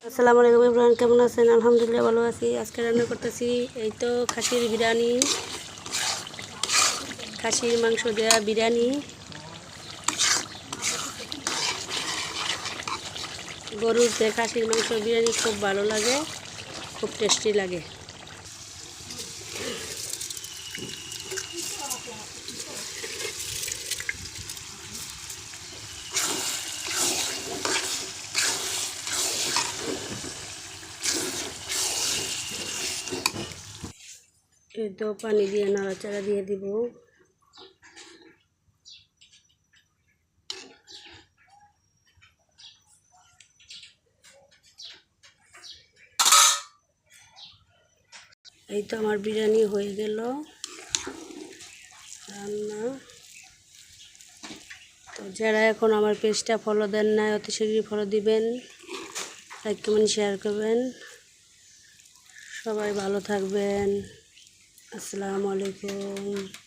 আসসালামু আলাইকুম ইব্রাহিম, কেমন আছেন? আলহামদুলিল্লাহ ভালো আছি। আজকে রান্না করতেছি এই তো খাসির বিরিয়ানি, খাসির মাংস দেওয়া বিরিয়ানি। গরুর থেকে খাসির মাংস বিরিয়ানি খুব ভালো লাগে, খুব টেস্টি লাগে। এই তো পানি দিয়ে নাড়াচাড়া দিয়ে দিব। এই তো আমার বিরিয়ানি হয়ে গেল রান্না। তো যারা এখন আমার পেজটা ফলো দেন না, অতি শীঘ্রই ফলো দিবেন, লাইক কমেন্ট শেয়ার করবেন। সবাই ভালো থাকবেন। আসসালামু আলাইকুম।